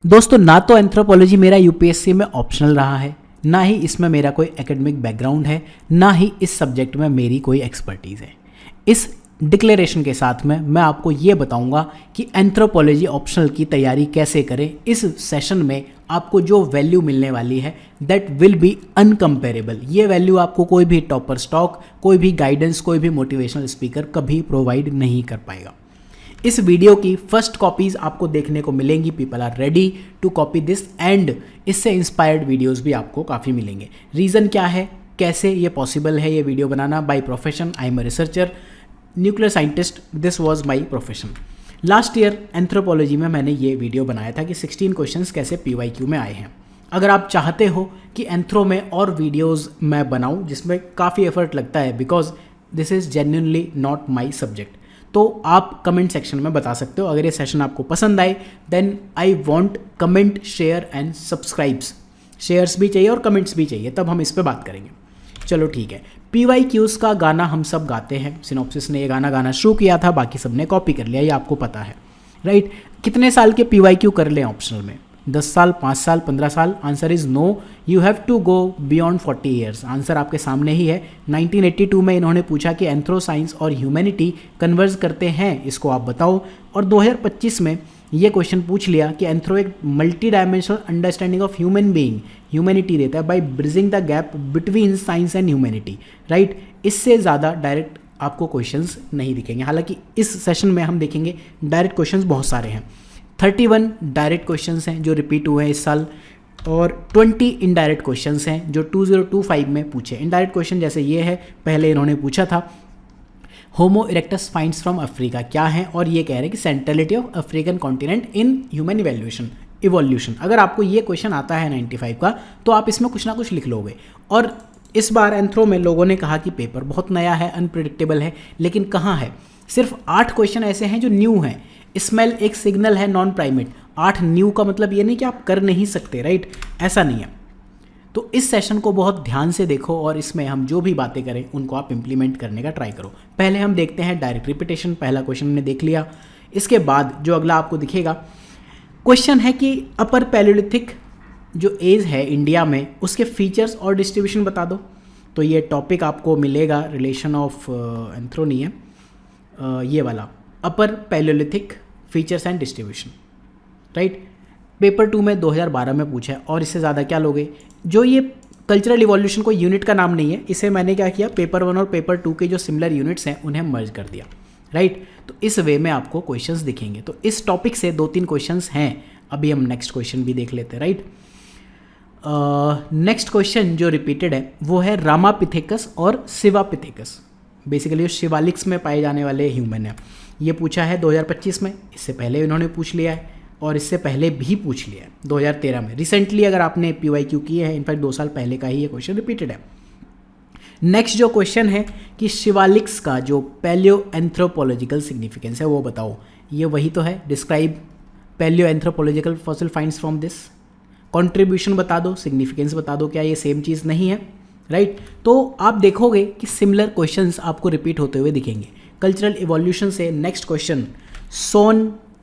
दोस्तों, ना तो एंथ्रोपोलॉजी मेरा यूपीएससी में ऑप्शनल रहा है, ना ही इसमें मेरा कोई एकेडमिक बैकग्राउंड है, ना ही इस सब्जेक्ट में मेरी कोई एक्सपर्टीज़ है। इस डिक्लेरेशन के साथ में मैं आपको ये बताऊंगा कि एंथ्रोपोलॉजी ऑप्शनल की तैयारी कैसे करें। इस सेशन में आपको जो वैल्यू मिलने वाली है दैट विल बी अनकम्पेरेबल। ये वैल्यू आपको कोई भी टॉपर स्टॉक, कोई भी गाइडेंस, कोई भी मोटिवेशनल स्पीकर कभी प्रोवाइड नहीं कर पाएगा। इस वीडियो की फर्स्ट कॉपीज आपको देखने को मिलेंगी। People are ready to copy this and इससे इंस्पायर्ड वीडियोस भी आपको काफ़ी मिलेंगे। रीज़न क्या है, कैसे ये पॉसिबल है ये वीडियो बनाना? By profession I am a researcher, nuclear scientist, this was my profession. Last year anthropology में मैंने ये वीडियो बनाया था कि 16 क्वेश्चंस कैसे PYQ में आए हैं। अगर आप चाहते हो कि एंथ्रो में और वीडियोज़ मैं बनाऊँ जिसमें काफ़ी एफर्ट लगता है, because this is genuinely not my subject, तो आप कमेंट सेक्शन में बता सकते हो। अगर ये सेशन आपको पसंद आए then I want comment, share and subscribes. Shares भी चाहिए और कमेंट्स भी चाहिए, तब हम इस पे बात करेंगे। चलो ठीक है। PYQs का गाना हम सब गाते हैं। सिनॉप्सिस ने ये गाना गाना शुरू किया था, बाकी सब ने कॉपी कर लिया, ये आपको पता है, राइट? कितने साल के PYQ कर लें ऑप्शनल में? 10 साल, 5 साल, 15 साल? Answer is no, you have to go beyond 40 years. Answer आपके सामने ही है। 1982 में इन्होंने पूछा कि एंथ्रो साइंस और ह्यूमैनिटी कन्वर्ज करते हैं, इसको आप बताओ। और 2025 में ये क्वेश्चन पूछ लिया कि एंथ्रो एक multi dimensional understanding of human being, humanity देता है by bridging the gap between science and humanity, right? इससे ज़्यादा डायरेक्ट आपको क्वेश्चंस नहीं दिखेंगे। हालांकि इस सेशन में हम देखेंगे डायरेक्ट क्वेश्चंस बहुत सारे हैं। 31 डायरेक्ट क्वेश्चंस हैं जो रिपीट हुए हैं इस साल, और 20 इनडायरेक्ट क्वेश्चंस हैं जो 2025 में पूछे। इनडायरेक्ट क्वेश्चन जैसे ये है, पहले इन्होंने पूछा था होमो इरेक्टस फाइंड्स फ्रॉम अफ्रीका क्या है, और ये कह रहे हैं कि centrality of African continent in human evolution. अगर आपको ये क्वेश्चन आता है 95 का, तो आप इसमें कुछ ना कुछ लिख लोगे। और इस बार एंथ्रो में लोगों ने कहा कि पेपर बहुत नया है, अनप्रिडिक्टेबल है, लेकिन कहाँ है? सिर्फ 8 क्वेश्चन ऐसे हैं जो न्यू हैं। स्मेल एक सिग्नल है नॉन प्राइमेट। 8 न्यू का मतलब ये नहीं कि आप कर नहीं सकते, राइट? ऐसा नहीं है। तो इस सेशन को बहुत ध्यान से देखो और इसमें हम जो भी बातें करें उनको आप इंप्लीमेंट करने का ट्राई करो। पहले हम देखते हैं डायरेक्ट रिपीटेशन। पहला क्वेश्चन हमने देख लिया। इसके बाद जो अगला आपको दिखेगा क्वेश्चन है कि अपर पैलियोलिथिक जो एज है इंडिया में, उसके फीचर्स और डिस्ट्रीब्यूशन बता दो। तो ये टॉपिक आपको मिलेगा रिलेशन ऑफ एंथ्रो नहीं है, ये वाला अपर Palaeolithic features and distribution, right? Paper 2 में 2012 में पूछा है, और इससे ज़्यादा क्या लोगे? जो ये कल्चरल इवोल्यूशन को यूनिट का नाम नहीं है, इसे मैंने क्या किया, पेपर 1 और पेपर 2 के जो सिमिलर यूनिट्स हैं उन्हें मर्ज कर दिया, राइट? तो इस वे में आपको क्वेश्चंस दिखेंगे। तो इस टॉपिक से 2-3 क्वेश्चंस हैं। अभी हम नेक्स्ट क्वेश्चन भी देख लेते हैं, राइट? नेक्स्ट क्वेश्चन जो रिपीटेड है वो है रामापिथेकस और शिवापिथेकस। बेसिकली शिवालिक्स में पाए जाने वाले ह्यूमन है। ये पूछा है 2025 में, इससे पहले इन्होंने पूछ लिया है, और इससे पहले भी पूछ लिया है 2013 में। रिसेंटली अगर आपने PYQ किए हैं, इनफैक्ट 2 साल पहले का ही ये क्वेश्चन रिपीटेड है। नेक्स्ट जो क्वेश्चन है कि शिवालिक्स का जो पैलियो एंथ्रोपोलॉजिकल सिग्निफिकेंस है वो बताओ। ये वही तो है, describe palaeo anthropological fossil finds from this. Contribution बता दो, सिग्निफिकेंस बता दो। क्या ये सेम चीज़ नहीं है, राइट? तो आप देखोगे कि सिमिलर क्वेश्चंस आपको रिपीट होते हुए दिखेंगे। कल्चरल इवोल्यूशन से next question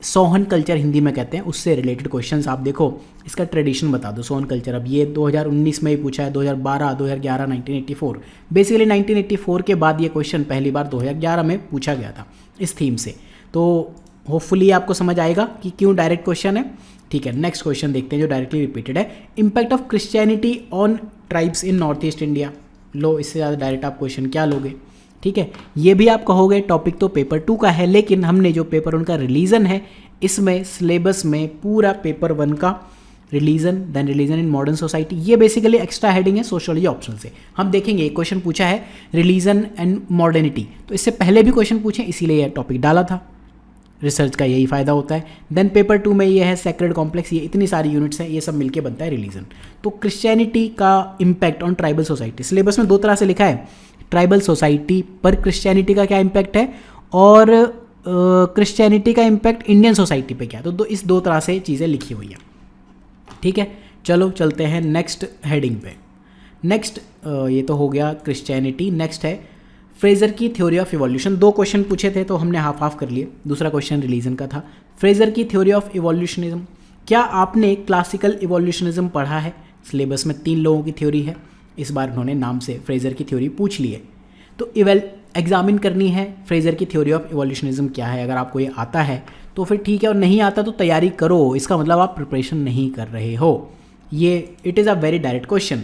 Sohan culture Hindi में कहते हैं, उससे रिलेटेड क्वेश्चंस आप देखो। इसका ट्रेडिशन बता दो। सोहन कल्चर अब ये 2019 में ही पूछा है, 2012, 2011, 1984। बेसिकली 1984 के बाद ये क्वेश्चन पहली बार 2011 में पूछा गया था इस थीम से। तो होपफुली आपको समझ आएगा कि क्यों डायरेक्ट क्वेश्चन है। ठीक है, नेक्स्ट क्वेश्चन देखते हैं जो डायरेक्टली रिपीटेड है। Impact of Christianity on tribes in North East India. लो, इससे ज़्यादा डायरेक्ट आप क्वेश्चन क्या लोगे? ठीक है, ये भी आप कहोगे टॉपिक तो पेपर 2 का है, लेकिन हमने जो पेपर 1 का रिलीजन है इसमें सिलेबस में पूरा पेपर 1 का religion, then religion in modern society, ये बेसिकली एक्स्ट्रा हेडिंग है सोशियोलॉजी ऑप्शन से। हम देखेंगे एक क्वेश्चन पूछा है रिलीजन एंड मॉडर्निटी, तो इससे पहले भी क्वेश्चन पूछे, इसीलिए यह टॉपिक डाला था। रिसर्च का यही फ़ायदा होता है। देन पेपर 2 में ये है सेक्रेड कॉम्प्लेक्स, ये इतनी सारी यूनिट्स हैं, ये सब मिलके बनता है रिलीजन। तो क्रिश्चियनिटी का impact on tribal society, syllabus में 2 तरह से लिखा है, ट्राइबल सोसाइटी पर क्रिश्चियनिटी का क्या इम्पैक्ट है, और क्रिश्चियनिटी का इम्पैक्ट इंडियन सोसाइटी पे क्या। तो इस 2 तरह से चीज़ें लिखी हुई हैं। ठीक है, चलो चलते हैं नेक्स्ट हेडिंग पे। नेक्स्ट ये तो हो गया क्रिश्चियनिटी। नेक्स्ट है फ्रेजर की थ्योरी ऑफ इवोल्यूशन। 2 क्वेश्चन पूछे थे तो हमने हाफ हाफ कर लिए। दूसरा क्वेश्चन रिलीजन का था। फ्रेजर की थ्योरी ऑफ इवोल्यूशनिज्म क्या आपने क्लासिकल इवोल्यूशनिज्म पढ़ा है? सिलेबस में 3 लोगों की थ्योरी है, इस बार उन्होंने नाम से फ्रेजर की थ्योरी पूछ ली है। तो एग्जामिन करनी है फ्रेजर की थ्योरी ऑफ इवोल्यूशनिज्म क्या है। अगर आपको ये आता है तो फिर ठीक है, और नहीं आता तो तैयारी करो, इसका मतलब आप प्रिपरेशन नहीं कर रहे हो। ये it is a very direct question.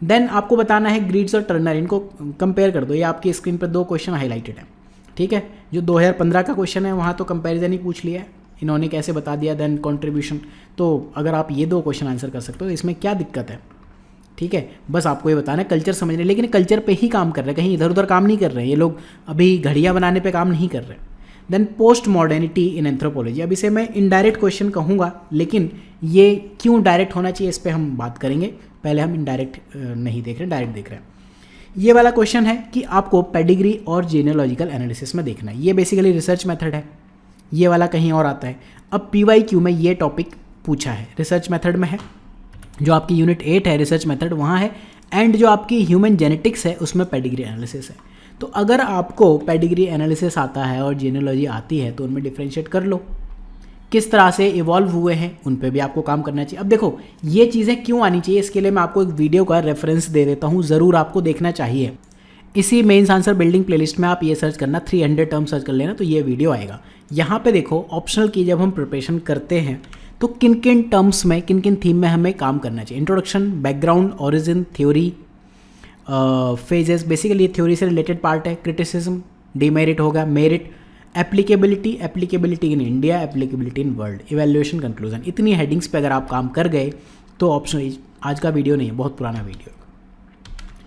Then आपको बताना है ग्रीड्स और टर्नर, इनको कंपेयर कर दो। ये आपकी स्क्रीन पर 2 क्वेश्चन हाईलाइटेड हैं, ठीक है। जो 2015 का क्वेश्चन है वहाँ तो कंपैरिजन ही पूछ लिया है, इन्होंने कैसे बता दिया। देन कंट्रीब्यूशन, तो अगर आप ये 2 क्वेश्चन आंसर कर सकते हो तो इसमें क्या दिक्कत है, ठीक है। बस आपको ये बताना है कल्चर समझ रहे, लेकिन कल्चर पे ही काम कर रहे हैं, कहीं इधर उधर काम नहीं कर रहे हैं ये लोग, अभी घड़ियाँ बनाने पे काम नहीं कर रहे। Then post modernity in anthropology, अब इसे मैं इनडायरेक्ट क्वेश्चन कहूँगा, लेकिन ये क्यों डायरेक्ट होना चाहिए इस पर हम बात करेंगे। पहले हम इनडायरेक्ट नहीं देख रहे, डायरेक्ट देख रहे हैं। ये वाला क्वेश्चन है कि आपको पेडिग्री और जीनियोलॉजिकल एनालिसिस में देखना है, ये बेसिकली रिसर्च मेथड है। ये वाला कहीं और आता है। अब PYQ में ये टॉपिक पूछा है, रिसर्च मेथड में है। जो आपकी यूनिट 8 है रिसर्च मेथड वहाँ है, एंड जो आपकी ह्यूमन जेनेटिक्स है उसमें पेडिग्री एनालिसिस है। तो अगर आपको पेडिग्री एनालिसिस आता है और जीनियोलॉजी आती है तो उनमें डिफ्रेंशिएट कर लो, किस तरह से इवॉल्व हुए हैं उन पे भी आपको काम करना चाहिए। अब देखो ये चीज़ें क्यों आनी चाहिए, इसके लिए मैं आपको एक वीडियो का रेफरेंस दे देता हूँ, ज़रूर आपको देखना चाहिए। इसी मेंस आंसर बिल्डिंग प्लेलिस्ट में आप ये सर्च करना, 300 टर्म सर्च कर लेना तो ये वीडियो आएगा। यहाँ पे देखो ऑप्शनल की जब हम प्रिपरेशन करते हैं तो किन किन टर्म्स में, किन किन थीम में हमें काम करना चाहिए। Introduction, background, origin, theory, phases, basically theory से रिलेटेड पार्ट है। क्रिटिसिज्म, डीमेरिट होगा, merit, applicability, applicability in India, applicability in world, evaluation, conclusion. इतनी हेडिंग्स पे अगर आप काम कर गए तो ऑप्शन, आज का वीडियो नहीं है, बहुत पुराना वीडियो,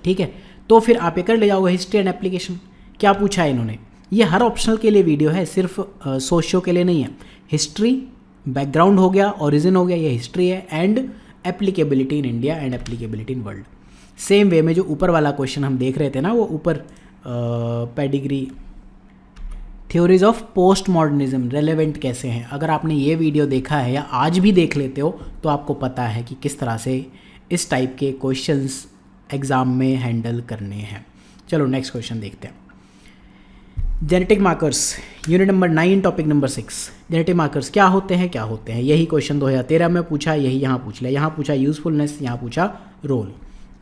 ठीक है। तो फिर आप ये कर ले जाओगे। हिस्ट्री एंड एप्लीकेशन, क्या पूछा है इन्होंने, ये हर ऑप्शनल के लिए वीडियो है, सिर्फ सोशियो के लिए नहीं है। हिस्ट्री, बैकग्राउंड हो गया, ओरिजिन हो गया, ये हिस्ट्री है, and applicability in India and applicability in world. Same way में जो ऊपर वाला क्वेश्चन हम देख रहे थे ना, वो ऊपर pedigree, theories of post modernism relevant कैसे हैं। अगर आपने ये वीडियो देखा है या आज भी देख लेते हो तो आपको पता है कि किस तरह से इस टाइप के क्वेश्चंस एग्ज़ाम में हैंडल करने हैं। चलो नेक्स्ट क्वेश्चन देखते हैं। Genetic markers, unit number 9, topic number 6। Genetic markers क्या होते हैं, क्या होते हैं। यही क्वेश्चन 2013 में पूछा, यही यहाँ पूछ लिया। यहाँ पूछा यूज़फुलनेस, यहाँ पूछा रोल।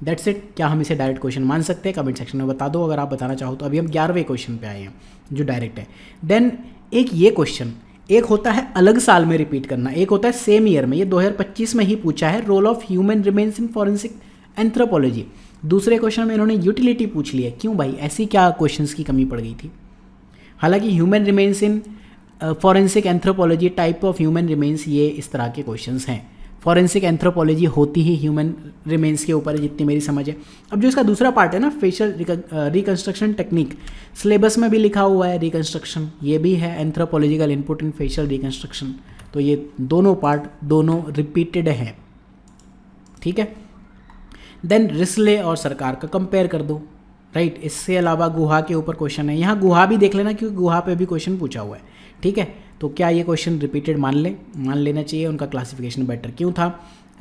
That's it. क्या हम इसे डायरेक्ट क्वेश्चन मान सकते हैं? कमेंट सेक्शन में बता दो अगर आप बताना चाहो तो। अभी हम 11वें क्वेश्चन पे आए हैं जो डायरेक्ट है। देन एक ये क्वेश्चन, एक होता है अलग साल में रिपीट करना, एक होता है सेम ईयर में। ये 2025 में ही पूछा है, role of human remains in forensic anthropology. दूसरे क्वेश्चन में इन्होंने यूटिलिटी पूछ ली है। क्यों भाई, ऐसी क्या क्वेश्चंस की कमी पड़ गई थी? हालांकि human remains in forensic anthropology, type of human remains, ये इस तरह के क्वेश्चंस हैं। फॉरेंसिक एंथ्रोपोलॉजी होती ही ह्यूमन रिमेन्स के ऊपर है, जितनी मेरी समझ है। अब जो इसका दूसरा पार्ट है ना, फेशियल रिकंस्ट्रक्शन टेक्निक, सिलेबस में भी लिखा हुआ है रिकंस्ट्रक्शन, ये भी है एंथ्रोपोलॉजिकल इनपुट इन फेशियल रिकंस्ट्रक्शन। तो ये दोनों पार्ट दोनों रिपीटेड हैं, ठीक है। देन रिस्ले और सरकार का कंपेयर कर दो, राइट। इससे अलावा गुहा के ऊपर क्वेश्चन है, यहाँ गुहा भी देख लेना क्योंकि गुहा पे भी क्वेश्चन पूछा हुआ है, ठीक है। तो क्या ये क्वेश्चन रिपीटेड मान लेना चाहिए, उनका क्लासिफिकेशन बेटर क्यों था,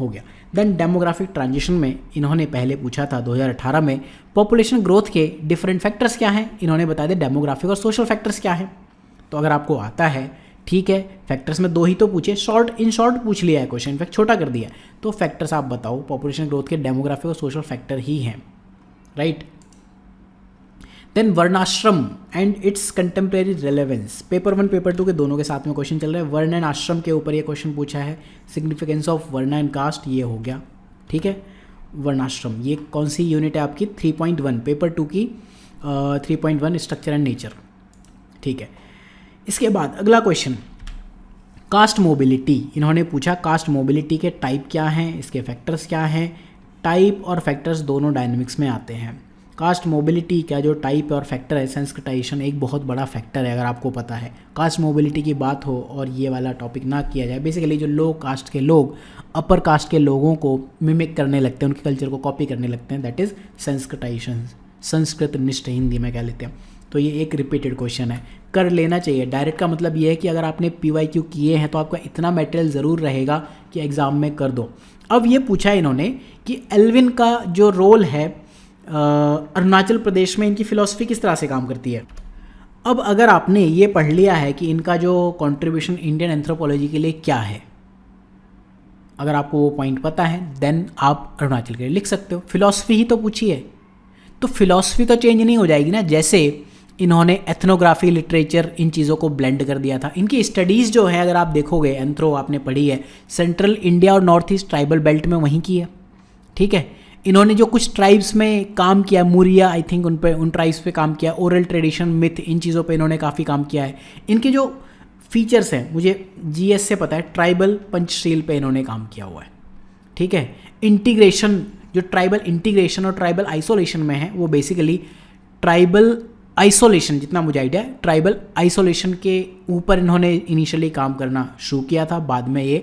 हो गया। देन डेमोग्राफिक ट्रांजिशन में इन्होंने पहले पूछा था 2018 में, पॉपुलेशन ग्रोथ के डिफरेंट फैक्टर्स क्या हैं, इन्होंने बता दिया डेमोग्राफिक और सोशल फैक्टर्स क्या हैं। तो अगर आपको आता है, ठीक है, फैक्टर्स में 2 ही तो पूछे, इन शॉर्ट पूछ लिया है क्वेश्चन, इनफैक्ट छोटा कर दिया है। तो फैक्टर्स आप बताओ, पॉपुलेशन ग्रोथ के डेमोग्राफिक और सोशल फैक्टर ही हैं, राइट। देन वर्णाश्रम and it's contemporary relevance, paper 1 paper 2 के दोनों के साथ में क्वेश्चन चल रहा है। वर्ण एंड आश्रम के ऊपर ये क्वेश्चन पूछा है। सिग्निफिकेंस ऑफ वर्ण एंड कास्ट, ये हो गया, ठीक है। वर्णाश्रम, ये कौन सी यूनिट है आपकी? 3.1, पेपर 2 की 3.1, स्ट्रक्चर एंड नेचर, ठीक है। इसके बाद अगला क्वेश्चन, कास्ट मोबिलिटी, इन्होंने पूछा कास्ट मोबिलिटी के टाइप क्या हैं, इसके फैक्टर्स क्या हैं। टाइप और फैक्टर्स दोनों डायनेमिक्स में आते हैं। कास्ट मोबिलिटी का जो टाइप और फैक्टर है, सेंसिटाइजेशन एक बहुत बड़ा फैक्टर है, अगर आपको पता है। कास्ट मोबिलिटी की बात हो और ये वाला टॉपिक ना किया जाए, बेसिकली जो लो कास्ट के लोग अपर कास्ट के लोगों को मिमिक करने लगते हैं, उनके कल्चर को कॉपी करने लगते हैं, दैट इज़ सेंसिटाइजेशन, संस्कृत निष्ठ हिंदी में कह लेते हैं। तो ये एक रिपीटेड क्वेश्चन है, कर लेना चाहिए। डायरेक्ट का मतलब ये है कि अगर आपने PYQ किए हैं तो आपका इतना मटेरियल ज़रूर रहेगा कि एग्ज़ाम में कर दो। अब ये पूछा इन्होंने कि एल्विन का जो रोल है अरुणाचल प्रदेश में, इनकी फ़िलॉसफी किस तरह से काम करती है। अब अगर आपने ये पढ़ लिया है कि इनका जो कंट्रीब्यूशन इंडियन एंथ्रोपोलॉजी के लिए क्या है, अगर आपको वो पॉइंट पता है देन आप अरुणाचल के लिए लिख सकते हो। फिलॉसफी ही तो पूछी है, तो फिलॉसफी तो चेंज नहीं हो जाएगी ना। जैसे इन्होंने एथनोग्राफी, लिटरेचर, इन चीज़ों को ब्लेंड कर दिया था। इनकी स्टडीज़ जो है अगर आप देखोगे, एंथ्रो आपने पढ़ी है, सेंट्रल इंडिया और नॉर्थ ईस्ट ट्राइबल बेल्ट में वहीं की है, ठीक है। इन्होंने जो कुछ ट्राइब्स में काम किया, मूरिया आई थिंक उन ट्राइब्स पे काम किया, ओरल ट्रेडिशन, मिथ, इन चीज़ों पे इन्होंने काफ़ी काम किया है। इनके जो फीचर्स हैं मुझे जीएस से पता है, ट्राइबल पंचशील पे इन्होंने काम किया हुआ है, ठीक है। इंटीग्रेशन, जो ट्राइबल इंटीग्रेशन और ट्राइबल आइसोलेशन में है, वो बेसिकली ट्राइबल आइसोलेशन, जितना मुझे आइडिया है, ट्राइबल आइसोलेशन के ऊपर इन्होंने इनिशियली काम करना शुरू किया था। बाद में ये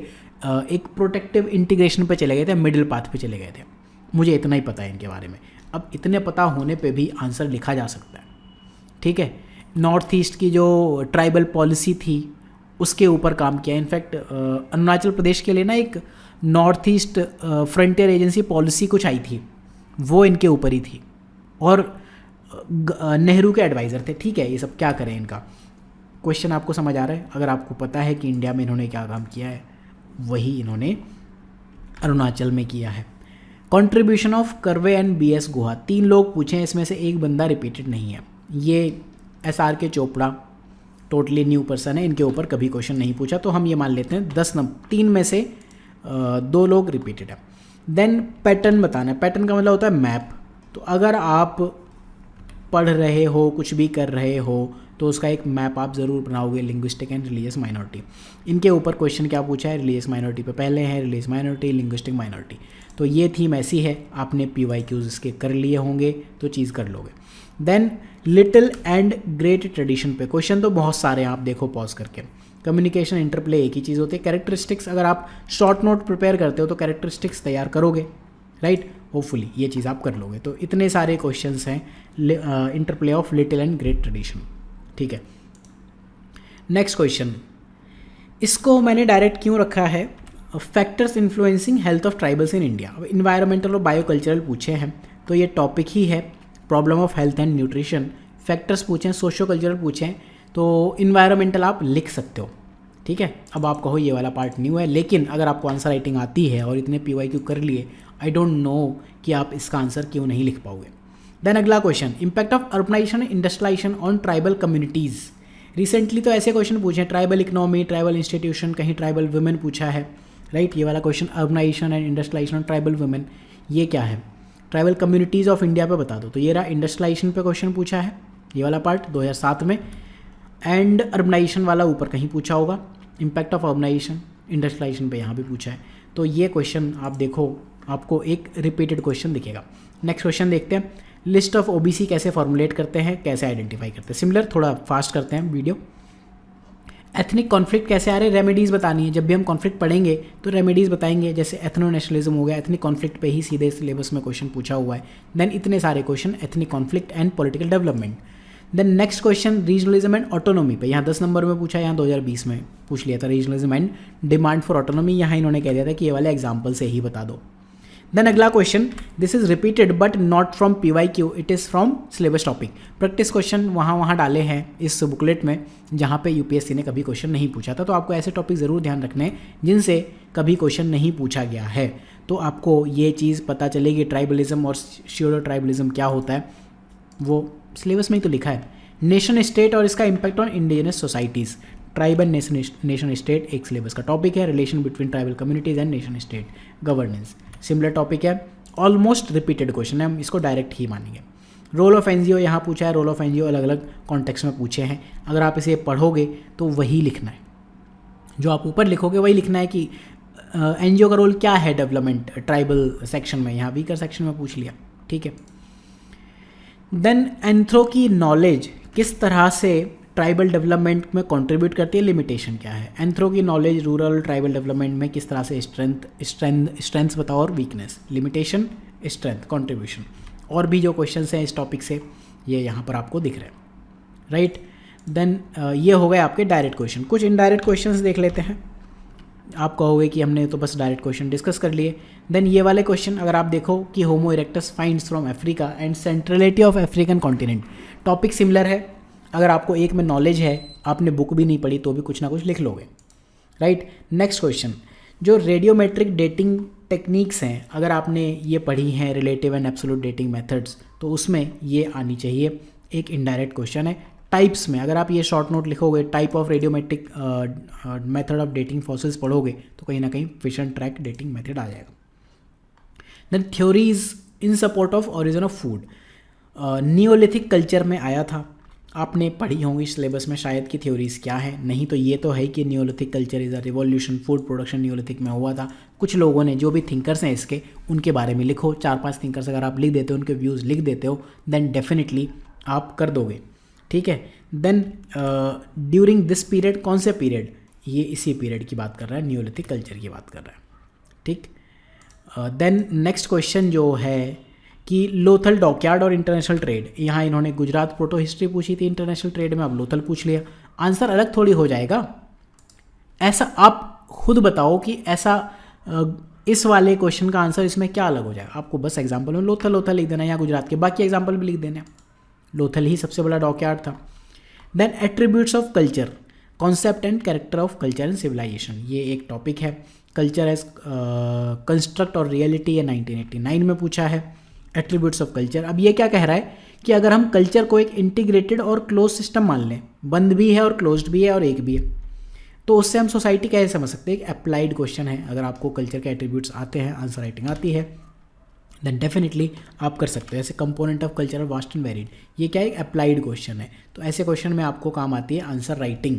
एक प्रोटेक्टिव इंटीग्रेशन पे चले गए थे, मिडिल पाथ पे चले गए थे। मुझे इतना ही पता है इनके बारे में। अब इतने पता होने पे भी आंसर लिखा जा सकता है, ठीक है। नॉर्थ ईस्ट की जो ट्राइबल पॉलिसी थी उसके ऊपर काम किया। इनफैक्ट अरुणाचल प्रदेश के लिए ना एक north east frontier agency policy कुछ आई थी, वो इनके ऊपर ही थी। और नेहरू के एडवाइज़र थे, ठीक है। ये सब क्या करें, इनका क्वेश्चन आपको समझ आ रहा है। अगर आपको पता है कि इंडिया में इन्होंने क्या काम किया है, वही इन्होंने अरुणाचल में किया है। Contribution of Karve and B S Guha, 3 लोग पूछे हैं, इसमें से एक बंदा रिपीटेड नहीं है। ये एसआर के चोपड़ा, टोटली न्यू पर्सन है, इनके ऊपर कभी क्वेश्चन नहीं पूछा, तो हम ये मान लेते हैं 10 नंबर 3 में से 2 लोग रिपीटेड है। देन पैटर्न बताना है। पैटर्न का मतलब होता है मैप। तो अगर आप पढ़ रहे हो, कुछ भी कर रहे हो, तो उसका एक मैप आप ज़रूर बनाओगे। लिंग्विस्टिक एंड रिलीजियस माइनॉरिटी, इनके ऊपर क्वेश्चन क्या पूछा है, रिलीजियस माइनॉरिटी पे पहले है, रिलीजियस माइनॉरिटी, लिंग्विस्टिक माइनॉरिटी। तो ये थीम ऐसी है, आपने PYQs इसके कर लिए होंगे तो चीज़ कर लोगे। Then little and great tradition पे क्वेश्चन तो बहुत सारे हैं, आप देखो पॉज करके। कम्युनिकेशन, इंटरप्ले एक ही चीज़ होती है। कैरेक्टरिस्टिक्स, अगर आप शॉर्ट नोट प्रिपेयर करते हो तो कैरेक्टरिस्टिक्स तैयार करोगे, राइट। होपफुली ये चीज़ आप कर लोगे। तो इतने सारे क्वेश्चंस हैं interplay of little and great tradition, ठीक है। नेक्स्ट क्वेश्चन, इसको मैंने डायरेक्ट क्यों रखा है, factors influencing health of tribals in India. अब इन्वायरमेंटल और बायोकल्चरल पूछे हैं तो ये टॉपिक ही है, problem of health and nutrition. Factors पूछे हैं, सोशो कल्चरल पूछे हैं, तो इन्वायरमेंटल आप लिख सकते हो, ठीक है। अब आप कहो ये वाला पार्ट न्यू है, लेकिन अगर आपको आंसर राइटिंग आती है और इतने PYQ कर लिए, आई डोंट नो कि आप इसका आंसर क्यों नहीं लिख पाओगे। देन अगला question, impact of urbanisation industrialisation on tribal communities. Recently तो ऐसे क्वेश्चन पूछे हैं, ट्राइबल इकोनॉमी, ट्राइबल इंस्टीट्यूशन, कहीं ट्राइबल वुमेन पूछा है, राइट। ये वाला question urbanisation and industrialisation on tribal women, ये क्या है, ट्राइबल कम्युनिटीज़ ऑफ इंडिया पे बता दो। तो ये रहा, इंडस्ट्रियलाइजेशन पे क्वेश्चन पूछा है, ये वाला पार्ट 2007 में। एंड अर्बनाइजेशन वाला ऊपर कहीं पूछा होगा, इम्पैक्ट ऑफ अर्बनाइजेशन इंडस्ट्रियलाइजेशन पे यहाँ भी पूछा है। तो ये क्वेश्चन आप देखो, आपको एक रिपीटेड क्वेश्चन दिखेगा। नेक्स्ट क्वेश्चन देखते हैं, लिस्ट ऑफ OBC कैसे फॉर्मुलेट करते हैं, कैसे आइडेंटिफाई करते हैं। सिमिलर, थोड़ा फास्ट करते हैं वीडियो। एथनिक कॉन्फ्लिक्ट कैसे आ रहे हैं, रेमेडीज़ बतानी है। जब भी हम कॉन्फ्लिक्ट पढ़ेंगे तो रेमेडीज़ बताएंगे, जैसे एथनो नेशनलिज्म हो गया, एथनिक कॉन्फ्लिक्ट पे ही सीधे सिलेबस में क्वेश्चन पूछा हुआ है। देन इतने सारे question ethnic conflict and political development. Then next question regionalism and autonomy पे, यहाँ 10 नंबर में पूछा, यहाँ 2020 में पूछ लिया था regionalism and demand for autonomy. यहाँ इन्होंने कह दिया था कि ये वाले एग्जाम्पल से ही बता दो। देन अगला question, this is repeated but not from PYQ, it is from syllabus topic. Practice question वहाँ डाले हैं इस बुकलेट में जहाँ पे UPSC ने कभी क्वेश्चन नहीं पूछा था। तो आपको ऐसे टॉपिक ज़रूर ध्यान रखने हैं जिनसे कभी क्वेश्चन नहीं पूछा गया है, तो आपको ये चीज़ पता चलेगी। ट्राइबलिज्म और स्यूडो ट्राइबलिज्म क्या होता है, वो सिलेबस में ही तो लिखा है। नेशन स्टेट और इसका impact on indigenous societies, tribe and nation state एक सिलेबस का टॉपिक है। Relation between tribal communities and nation state governance, similar topic है। ऑलमोस्ट रिपीटेड क्वेश्चन है, हम इसको डायरेक्ट ही मानेंगे। रोल ऑफ NGO यहाँ पूछा है, रोल ऑफ NGO अलग अलग कॉन्टेक्स्ट में पूछे हैं। अगर आप इसे पढ़ोगे तो वही लिखना है, जो आप ऊपर लिखोगे वही लिखना है कि NGO का रोल क्या है डेवलपमेंट ट्राइबल सेक्शन में, यहाँ वीकर सेक्शन में पूछ लिया, ठीक है। देन एंथ्रो की नॉलेज किस तरह से ट्राइबल डेवलपमेंट में कंट्रीब्यूट करती है, लिमिटेशन क्या है। एंथ्रो की नॉलेज रूरल ट्राइबल डेवलपमेंट में किस तरह से स्ट्रेंथ बताओ और वीकनेस, लिमिटेशन, स्ट्रेंथ, कंट्रीब्यूशन। और भी जो क्वेश्चंस हैं इस टॉपिक से ये यहाँ पर आपको दिख रहे हैं, राइट। देन ये हो गए आपके डायरेक्ट क्वेश्चन। कुछ इनडायरेक्ट क्वेश्चंस देख लेते हैं। आप कहोगे कि हमने तो बस डायरेक्ट क्वेश्चन डिस्कस कर लिए। देन ये वाले क्वेश्चन अगर आप देखो कि homo erectus finds from Africa and centrality of African continent, topic similar है। अगर आपको एक में नॉलेज है, आपने बुक भी नहीं पढ़ी तो भी कुछ ना कुछ लिख लोगे, राइट। नेक्स्ट क्वेश्चन, जो रेडियोमेट्रिक डेटिंग टेक्निक्स हैं, अगर आपने ये पढ़ी हैं relative and absolute dating methods, तो उसमें ये आनी चाहिए। एक इनडायरेक्ट क्वेश्चन है। टाइप्स में अगर आप ये शॉर्ट नोट लिखोगे, type of radiometric method of dating fossils पढ़ोगे, तो कहीं ना कहीं fission track dating method आ जाएगा। Then theories in support of origin of food, neolithic culture में आया था, आपने पढ़ी होंगी सिलेबस में शायद कि थ्योरीज क्या है। नहीं तो ये तो है कि Neolithic culture is a revolution, food production Neolithic में हुआ था। कुछ लोगों ने, जो भी थिंकर्स हैं इसके, उनके बारे में लिखो। 4-5 थिंकर्स अगर आप लिख देते हो, उनके व्यूज़ लिख देते हो, देन डेफिनेटली आप कर दोगे। ठीक है। देन ड्यूरिंग दिस पीरियड, कौन से पीरियड, ये इसी पीरियड की बात कर रहा है, नियोलिथिक कल्चर की बात कर रहा है। ठीक। देन नेक्स्ट क्वेश्चन जो है कि लोथल डॉकयार्ड और इंटरनेशनल ट्रेड, यहाँ इन्होंने गुजरात प्रोटो हिस्ट्री पूछी थी इंटरनेशनल ट्रेड में, अब लोथल पूछ लिया। आंसर अलग थोड़ी हो जाएगा। ऐसा आप खुद बताओ कि ऐसा इस वाले क्वेश्चन का आंसर इसमें क्या अलग हो जाएगा। आपको बस एग्जाम्पल में लोथल लोथल लिख देना, या गुजरात के बाकी एग्जाम्पल भी लिख देना। लोथल ही सबसे बड़ा डॉकयार्ड था। Then attributes of culture, concept and character of culture and civilisation, ये एक टॉपिक है। कल्चर एज कंस्ट्रक्ट और रियलिटी, ये 1989 में पूछा है। एट्रीब्यूट्स ऑफ कल्चर, अब ये क्या कह रहा है कि अगर हम कल्चर को एक इंटीग्रेटेड और क्लोज सिस्टम मान लें, बंद भी है और क्लोज्ड भी है और एक भी है, तो उससे हम सोसाइटी कैसे समझ सकते हैं। एक अप्लाइड क्वेश्चन है। अगर आपको कल्चर के एट्रीब्यूट्स आते हैं, आंसर राइटिंग आती है, देन डेफिनेटली आप कर सकते हो। ऐसे component of culture vast and varied, ये क्या एक अप्लाइड क्वेश्चन है, तो ऐसे क्वेश्चन में आपको काम आती है आंसर राइटिंग,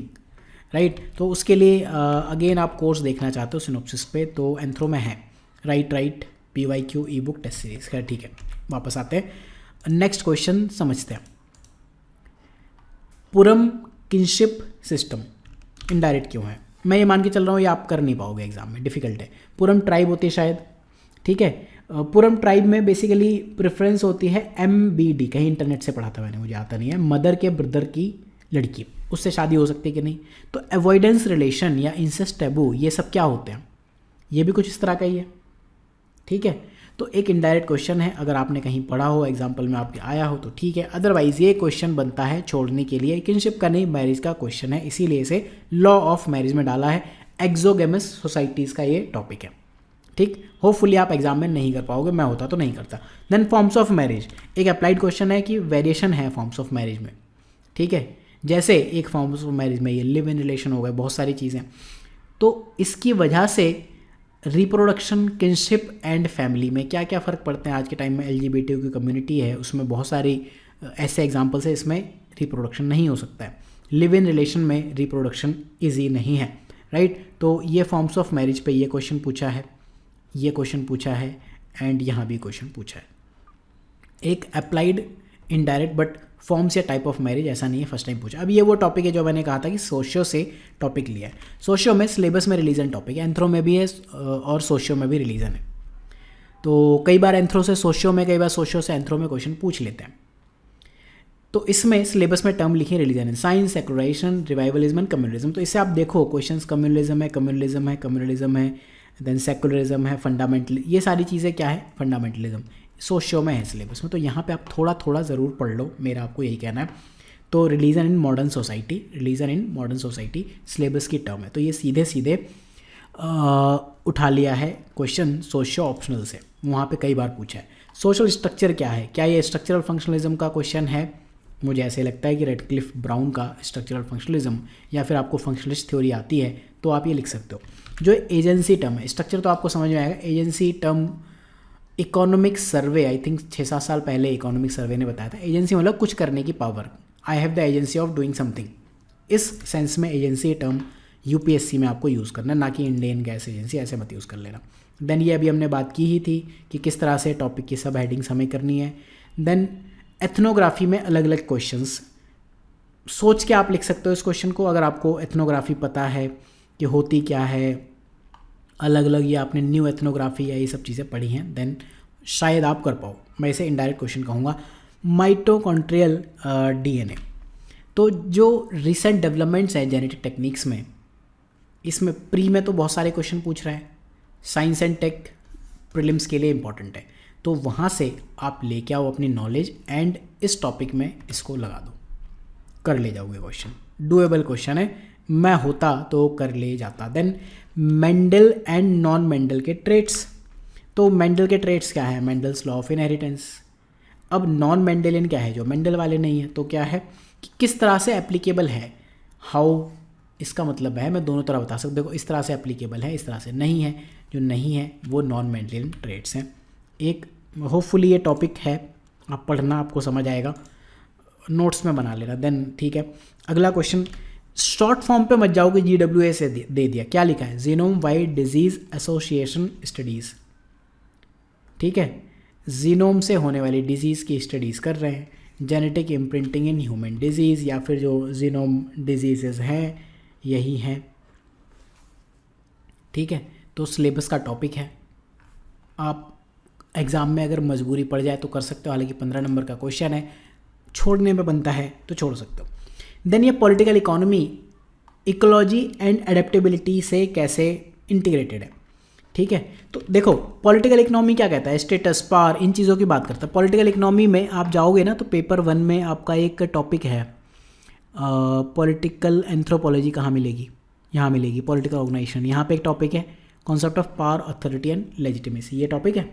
राइट। तो उसके लिए अगेन आप कोर्स देखना चाहते हो सिनोप्सिस पे, तो एंथ्रो में है right PYQ e book test series. खैर ठीक है, वापस आते हैं, नेक्स्ट क्वेश्चन समझते हैं। पुरम किनशिप सिस्टम इनडायरेक्ट क्यों है, मैं ये मान के चल रहा हूँ ये आप कर नहीं पाओगे एग्जाम में, डिफिकल्ट है। पुरम ट्राइब होती है शायद, ठीक है। पुरम ट्राइब में बेसिकली प्रेफरेंस होती है MBD, कहीं इंटरनेट से पढ़ा था मैंने, मुझे आता नहीं है, मदर के ब्रदर की लड़की, उससे शादी हो सकती है कि नहीं। तो अवॉइडेंस रिलेशन या इंसेस्ट टैबू, ये सब क्या होते हैं, ये भी कुछ इस तरह का ही है। ठीक है। तो एक इनडायरेक्ट क्वेश्चन है, अगर आपने कहीं पढ़ा हो, एग्जाम्पल में आपके आया हो तो ठीक है, अदरवाइज ये क्वेश्चन बनता है छोड़ने के लिए। किनशिप का नहीं, मैरिज का क्वेश्चन है, इसीलिए इसे लॉ ऑफ मैरिज में डाला है। एक्सोगेमस सोसाइटीज़ का ये टॉपिक है। ठीक, होपफुली आप एग्जाम में नहीं कर पाओगे, मैं होता तो नहीं करता। देन फॉर्म्स ऑफ मैरिज, एक अप्लाइड क्वेश्चन है कि वेरिएशन है फॉर्म्स ऑफ मैरिज में। ठीक है, जैसे एक फॉर्म्स ऑफ मैरिज में ये लिव इन रिलेशन हो गए, बहुत सारी चीज़ें, तो इसकी वजह से रिप्रोडक्शन, किनशिप एंड फैमिली में क्या क्या फ़र्क पड़ते हैं। आज के टाइम में LGBT की कम्युनिटी है, उसमें बहुत सारी ऐसे एग्जांपल्स है, इसमें रिप्रोडक्शन नहीं हो सकता है। लिव इन रिलेशन में रिप्रोडक्शन ईजी नहीं है, राइट। तो ये फॉर्म्स ऑफ मैरिज पे ये क्वेश्चन पूछा है, ये क्वेश्चन पूछा है, एंड यहाँ भी क्वेश्चन पूछा है। एक अप्लाइड इनडायरेक्ट बट फॉर्म्स या टाइप ऑफ मैरिज, ऐसा नहीं है फर्स्ट टाइम पूछा। अब ये वो टॉपिक है जो मैंने कहा था कि सोशियो से टॉपिक लिया है। सोशियो में सिलेबस में रिलीजन टॉपिक है, एंथ्रो में भी है और सोशियो में भी रिलीजन है। तो कई बार एंथ्रो से सोशियो में, कई बार सोशियो से एंथ्रो में क्वेश्चन पूछ लेते हैं। तो इसमें सिलेबस में टर्म लिखी रिलीजन है, science, secularisation, revivalism and communalism. तो इसे आप देखो क्वेश्चन, कम्युनलिज्म है, कम्युनलिज्म है, कम्युनलिज्म है, देन सेकुलरिज्म है, फंडामेंटल, ये सारी चीज़ें क्या है, फंडामेंटलिज्म सोशियो में है सिलेबस में। तो यहाँ पे आप थोड़ा थोड़ा ज़रूर पढ़ लो, मेरा आपको यही कहना है। तो religion in modern society, religion in modern society syllabus की टर्म है। तो ये सीधे सीधे उठा लिया है क्वेश्चन सोशियो ऑप्शनल से, वहाँ पे कई बार पूछा है। सोशल स्ट्रक्चर क्या है, क्या ये स्ट्रक्चरल फंक्शनलिज्म का क्वेश्चन है। मुझे ऐसे लगता है कि रेडक्लिफ ब्राउन का स्ट्रक्चरल फंक्शनलिज्म, या फिर आपको फंक्शनलिस्ट थ्योरी आती है तो आप ये लिख सकते हो। जो एजेंसी टर्म है, स्ट्रक्चर तो आपको समझ में आएगा। Agency term economic survey, I think 6-7 साल पहले इकोनॉमिक सर्वे ने बताया था। एजेंसी मतलब कुछ करने की power, I have the agency of doing something, इस सेंस में एजेंसी टर्म UPSC में आपको यूज़ करना है, ना कि इंडियन गैस एजेंसी, ऐसे मत यूज़ कर लेना। देन ये अभी हमने बात की ही थी कि किस तरह से टॉपिक की सब हेडिंग्स हमें करनी है। देन एथनोग्राफी में अलग अलग क्वेश्चंस सोच के आप लिख सकते हो इस क्वेश्चन को, अगर आपको एथनोग्राफी पता है कि होती क्या है, अलग अलग, या आपने न्यू एथनोग्राफी या ये सब चीज़ें पढ़ी हैं, देन शायद आप कर पाओ। मैं इसे इनडायरेक्ट क्वेश्चन कहूँगा। माइटोकॉन्ड्रियल DNA, तो जो रिसेंट डेवलपमेंट्स हैं जेनेटिक टेक्निक्स में, इसमें प्री में तो बहुत सारे क्वेश्चन पूछ रहे हैं, साइंस एंड टेक प्रीलिम्स के लिए इंपॉर्टेंट है, तो वहाँ से आप लेके आओ अपनी नॉलेज एंड इस टॉपिक में इसको लगा दो, कर ले जाओगे क्वेश्चन। डूएबल क्वेश्चन है, मैं होता तो कर ले जाता। Then Mendel and non Mendel के ट्रेट्स। तो मेंडल के ट्रेट्स क्या है? Mendel's law of inheritance. अब नॉन मेंडेलियन क्या है? जो मेंडल वाले नहीं है। तो क्या है कि किस तरह से एप्लीकेबल है, हाउ, इसका मतलब है मैं दोनों तरह बता सकता हूँ। देखो इस तरह से एप्लीकेबल है, इस तरह से नहीं है। जो नहीं है वो नॉन मेंडेलियन ट्रेट्स हैं। एक होपफुली ये टॉपिक है, आप पढ़ना, आपको समझ आएगा, नोट्स में बना लेना, देन ठीक है। अगला क्वेश्चन, शॉर्ट फॉर्म पे मत जाओगे, GWA से दे दिया। क्या लिखा है? Genome wide disease association studies. ठीक है, जीनोम से होने वाली डिजीज़ की स्टडीज़ कर रहे हैं। Genetic imprinting in human disease, या फिर जो जीनोम डिजीज़ हैं यही हैं। ठीक है, तो सिलेबस का टॉपिक है। आप एग्ज़ाम में अगर मजबूरी पड़ जाए तो कर सकते हो, हालांकि 15 नंबर का क्वेश्चन है, छोड़ने में बनता है तो छोड़ सकते हो। देन ये political economy ecology and adaptability से कैसे इंटीग्रेटेड है। ठीक है, तो देखो पॉलिटिकल इकोनॉमी क्या कहता है? स्टेटस, पावर, इन चीज़ों की बात करता है। पॉलिटिकल इकोनॉमी में आप जाओगे ना तो पेपर 1 में आपका एक टॉपिक है पॉलिटिकल एंथ्रोपोलॉजी। कहाँ मिलेगी? यहाँ मिलेगी, पॉलिटिकल ऑर्गेनाइजेशन। यहाँ पे एक टॉपिक है concept of power, authority and legitimacy, ये टॉपिक है।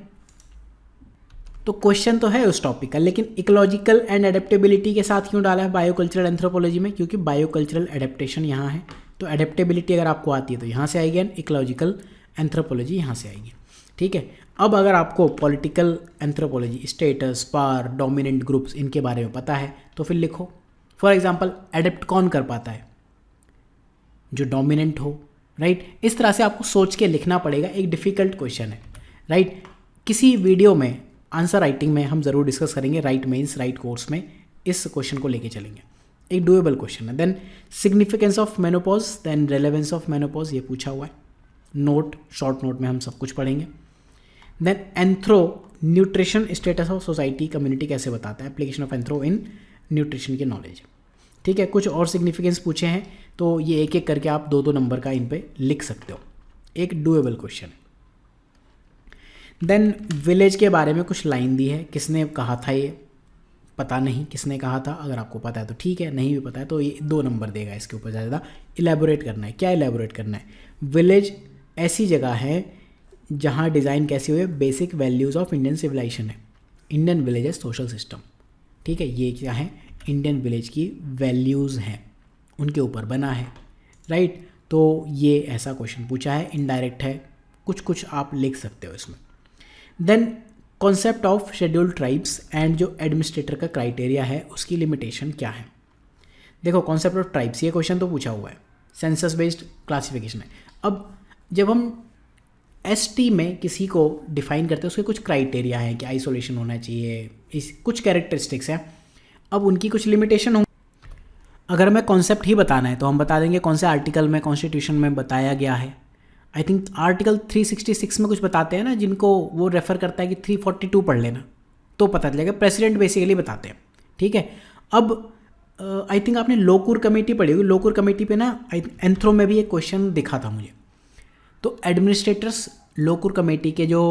तो क्वेश्चन तो है उस टॉपिक का, लेकिन इकोलॉजिकल एंड एडेप्टेबिलिटी के साथ क्यों डाला है बायोकल्चरल एंथ्रोपोलॉजी में? क्योंकि बायोकल्चरल एडेप्टेशन यहाँ है, तो एडेप्टेबिलिटी अगर आपको आती है तो यहाँ से आएगी, एंड इकोलॉजिकल एंथ्रोपोलॉजी यहाँ से आएगी। ठीक है, अब अगर आपको political anthropology, status, power, dominant groups, इनके बारे में पता है तो फिर लिखो। फॉर एग्जाम्पल, एडेप्ट कौन कर पाता है? जो डोमिनेंट हो, राइट। इस तरह से आपको सोच के लिखना पड़ेगा। एक डिफ़िकल्ट क्वेश्चन है, राइट। किसी वीडियो में आंसर राइटिंग में हम ज़रूर डिस्कस करेंगे, राइट मेंस, राइट कोर्स में इस क्वेश्चन को लेके चलेंगे। एक डुएबल क्वेश्चन है। Then significance of menopause, then relevance of menopause, ये पूछा हुआ है। नोट, शॉर्ट नोट में हम सब कुछ पढ़ेंगे। Then anthro nutrition status of society community कैसे बताता है? Application of anthro in nutrition की नॉलेज। ठीक है, कुछ और सिग्निफिकेंस पूछे हैं तो ये एक एक करके आप 2-2 नंबर का इन पे लिख सकते हो। एक डुएबल क्वेश्चन है। देन विलेज के बारे में कुछ लाइन दी है, किसने कहा था ये पता नहीं किसने कहा था, अगर आपको पता है तो ठीक है, नहीं भी पता है तो ये 2 नंबर देगा। इसके ऊपर ज़्यादा इलेबोरेट करना है। क्या इलेबोरेट करना है? विलेज ऐसी जगह है जहाँ डिज़ाइन कैसी हुई है, basic values of Indian civilisation है, इंडियन विलेज सोशल सिस्टम। ठीक है, ये क्या है? इंडियन विलेज की वैल्यूज़ हैं, उनके ऊपर बना है, राइट। तो ये ऐसा क्वेश्चन पूछा है, इनडायरेक्ट है, कुछ कुछ आप लिख सकते हो इसमें। Then concept of scheduled tribes and जो एडमिनिस्ट्रेटर का क्राइटेरिया है उसकी लिमिटेशन क्या है? देखो कॉन्सेप्ट ऑफ ट्राइब्स, ये क्वेश्चन तो पूछा हुआ है, सेंसस बेस्ड क्लासिफिकेशन है। अब जब हम एसटी में किसी को डिफाइन करते हैं उसके कुछ क्राइटेरिया है कि आइसोलेशन होना चाहिए, इस कुछ कैरेक्टरिस्टिक्स हैं। अब उनकी कुछ लिमिटेशन हो। अगर मैं कॉन्सेप्ट ही बताना है तो हम बता देंगे कौन से आर्टिकल में कॉन्स्टिट्यूशन में बताया गया है। आई थिंक आर्टिकल 366 में कुछ बताते हैं ना, जिनको वो रेफ़र करता है कि 342 पढ़ लेना तो पता चलेगा। प्रेसिडेंट बेसिकली बताते हैं। ठीक है, अब आई थिंक आपने लोकूर कमेटी पढ़ी होगी। लोकूर कमेटी पे ना एंथ्रो में भी एक क्वेश्चन दिखा था मुझे। तो एडमिनिस्ट्रेटर्स लोकूर कमेटी के जो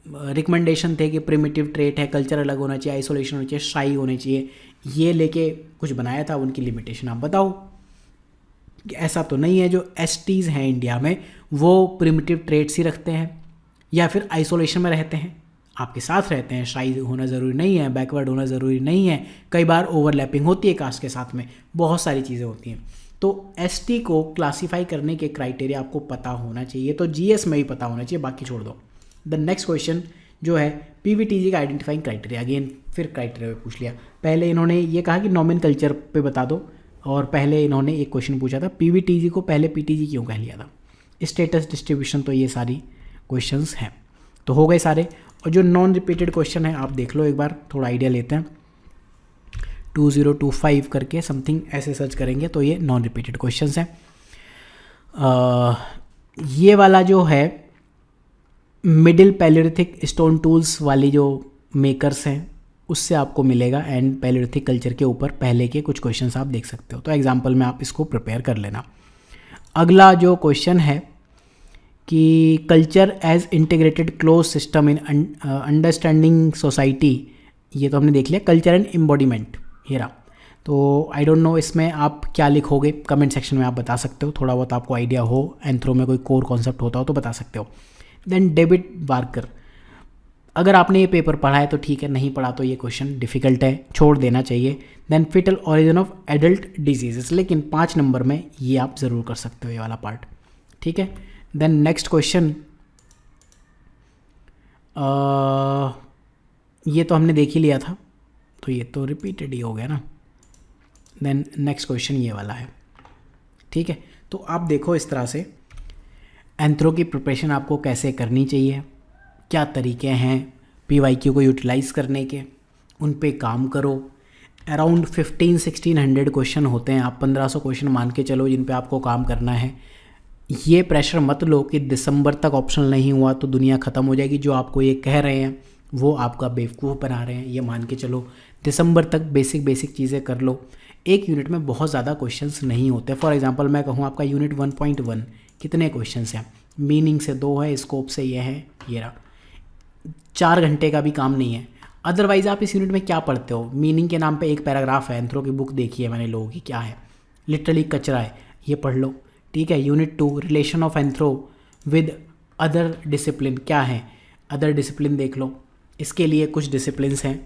रिकमेंडेशन थे कि प्रिमिटिव ट्रेट है, कल्चर अलग होना चाहिए, आइसोलेशन होना चाहिए, शाही होने चाहिए, ये लेके कुछ बनाया था। उनकी लिमिटेशन आप बताओ। ऐसा तो नहीं है जो एसटीज़ हैं इंडिया में वो प्रिमिटिव ट्रेट्स ही रखते हैं या फिर आइसोलेशन में रहते हैं, आपके साथ रहते हैं, शाही होना ज़रूरी नहीं है, बैकवर्ड होना ज़रूरी नहीं है, कई बार ओवरलैपिंग होती है कास्ट के साथ में, बहुत सारी चीज़ें होती हैं। तो एसटी को क्लासीफाई करने के क्राइटेरिया आपको पता होना चाहिए, तो जीएस में भी पता होना चाहिए, बाकी छोड़ दो। द नेक्स्ट क्वेश्चन जो है पीवीटीजी का आइडेंटिफाइंग क्राइटेरिया, अगेन फिर क्राइटेरिया पूछ लिया। पहले इन्होंने ये कहा कि नॉमेनकल्चर पे बता दो, और पहले इन्होंने एक क्वेश्चन पूछा था पीवीटीजी को पहले पीटीजी क्यों कह लिया था, स्टेटस डिस्ट्रीब्यूशन। तो ये सारी क्वेश्चंस हैं, तो हो गए सारे। और जो नॉन रिपीटेड क्वेश्चन है आप देख लो एक बार, थोड़ा आइडिया लेते हैं। 2025 करके समथिंग ऐसे सर्च करेंगे तो ये नॉन रिपीटेड क्वेश्चंस हैं। ये वाला जो है मिडिल पैलियोलिथिक स्टोन टूल्स वाली जो मेकर्स हैं उससे आपको मिलेगा, एंड पैलियोलिथिक कल्चर के ऊपर पहले के कुछ क्वेश्चंस आप देख सकते हो। तो एग्जांपल में आप इसको प्रिपेयर कर लेना। अगला जो क्वेश्चन है कि culture as integrated close system in understanding society, ये तो हमने देख लिया। कल्चर एंड एम्बॉडीमेंट, ये रहा। तो आई डोंट नो इसमें आप क्या लिखोगे, कमेंट सेक्शन में आप बता सकते हो, थोड़ा बहुत आपको आइडिया हो, एंथ्रो में कोई कोर कॉन्सेप्ट होता हो तो बता सकते हो। देन डेविड बार्कर, अगर आपने ये पेपर पढ़ा है तो ठीक है, नहीं पढ़ा तो ये क्वेश्चन डिफिकल्ट है, छोड़ देना चाहिए। Then foetal origin of adult diseases, लेकिन 5 नंबर में ये आप ज़रूर कर सकते हो ये वाला पार्ट, ठीक है। देन नेक्स्ट क्वेश्चन, ये तो हमने देख ही लिया था, तो ये तो रिपीटेड ही हो गया ना। देन नेक्स्ट क्वेश्चन ये वाला है, ठीक है। तो आप देखो इस तरह से एंथ्रो की प्रिपरेशन आपको कैसे करनी चाहिए, क्या तरीके हैं PYQ को यूटिलाइज़ करने के, उन पे काम करो। अराउंड 1500-1600 क्वेश्चन होते हैं, आप 1500 क्वेश्चन मान के चलो जिन पे आपको काम करना है। ये प्रेशर मत लो कि दिसंबर तक ऑप्शनल नहीं हुआ तो दुनिया ख़त्म हो जाएगी। जो आपको ये कह रहे हैं वो आपका बेवकूफ़ बना रहे हैं, ये मान के चलो दिसंबर तक बेसिक चीज़ें कर लो। एक यूनिट में बहुत ज़्यादा क्वेश्चंस नहीं होते। फॉर एग्जांपल मैं कहूँ आपका यूनिट 1.1 कितने क्वेश्चंस हैं, मीनिंग से 2 है, स्कोप से ये है, ये रहा। 4 घंटे का भी काम नहीं है। अदरवाइज़ आप इस यूनिट में क्या पढ़ते हो, मीनिंग के नाम पे एक पैराग्राफ है, एंथ्रो की बुक देखी है मैंने लोगों की, क्या है, लिटरली कचरा है, ये पढ़ लो, ठीक है। Unit 2 relation of anthro with other discipline, क्या है, अदर डिसिप्लिन देख लो। इसके लिए कुछ डिसिप्लिन्स हैं,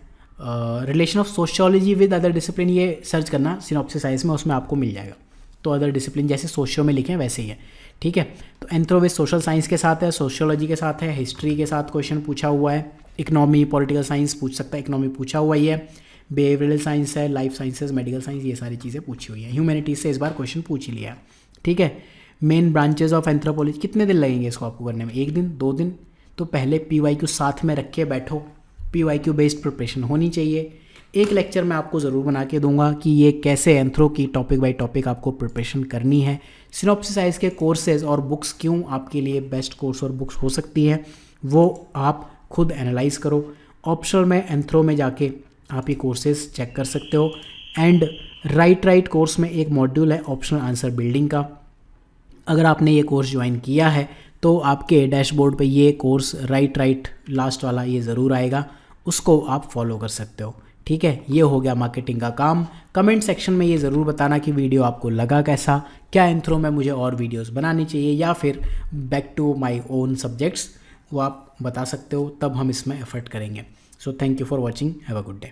relation of sociology with other discipline, ये सर्च करना सिनॉप्सिस साइंस में, उसमें आपको मिल जाएगा। तो अदर डिसिप्लिन जैसे सोशियो में लिखे हैं वैसे ही है, ठीक है। तो एंथ्रो विद सोशल साइंस के साथ है, सोशियोलॉजी के साथ है, हिस्ट्री के साथ क्वेश्चन पूछा हुआ है, इकोनॉमी पॉलिटिकल साइंस पूछ सकता है, इकोनॉमी पूछा हुआ ही है, बिहेवियरल साइंस है, लाइफ साइंसेज, मेडिकल साइंस, ये सारी चीज़ें पूछी हुई है। ह्यूमैनिटीज से इस बार क्वेश्चन पूछ ही लिया है, ठीक है। मेन ब्रांचेज ऑफ एंथ्रोपोलॉजी, कितने दिन लगेंगे इसको आपको करने में, 1 दिन 2 दिन? तो पहले PYQ साथ में रख के बैठो, PYQ बेस्ड प्रिपरेशन होनी चाहिए। एक लेक्चर मैं आपको ज़रूर बना के दूंगा कि ये कैसे एंथ्रो की टॉपिक बाय टॉपिक आपको प्रिपरेशन करनी है। सिनॉप्सिस साइंस के कोर्सेज और बुक्स क्यों आपके लिए बेस्ट कोर्स और बुक्स हो सकती हैं वो आप खुद एनालाइज करो। ऑप्शनल में एंथ्रो में जाके आप ये कोर्सेज चेक कर सकते हो। एंड राइट कोर्स में एक मॉड्यूल है ऑप्शनल आंसर बिल्डिंग का, अगर आपने ये कोर्स ज्वाइन किया है तो आपके डैशबोर्ड पे ये कोर्स राइट लास्ट वाला ये ज़रूर आएगा, उसको आप फॉलो कर सकते हो, ठीक है। ये हो गया मार्केटिंग का काम। कमेंट सेक्शन में ये ज़रूर बताना कि वीडियो आपको लगा कैसा, क्या एंथ्रो में मुझे और वीडियोस बनानी चाहिए या फिर back to my own subjects, वो आप बता सकते हो, तब हम इसमें एफर्ट करेंगे। So thank you for watching, have a good day.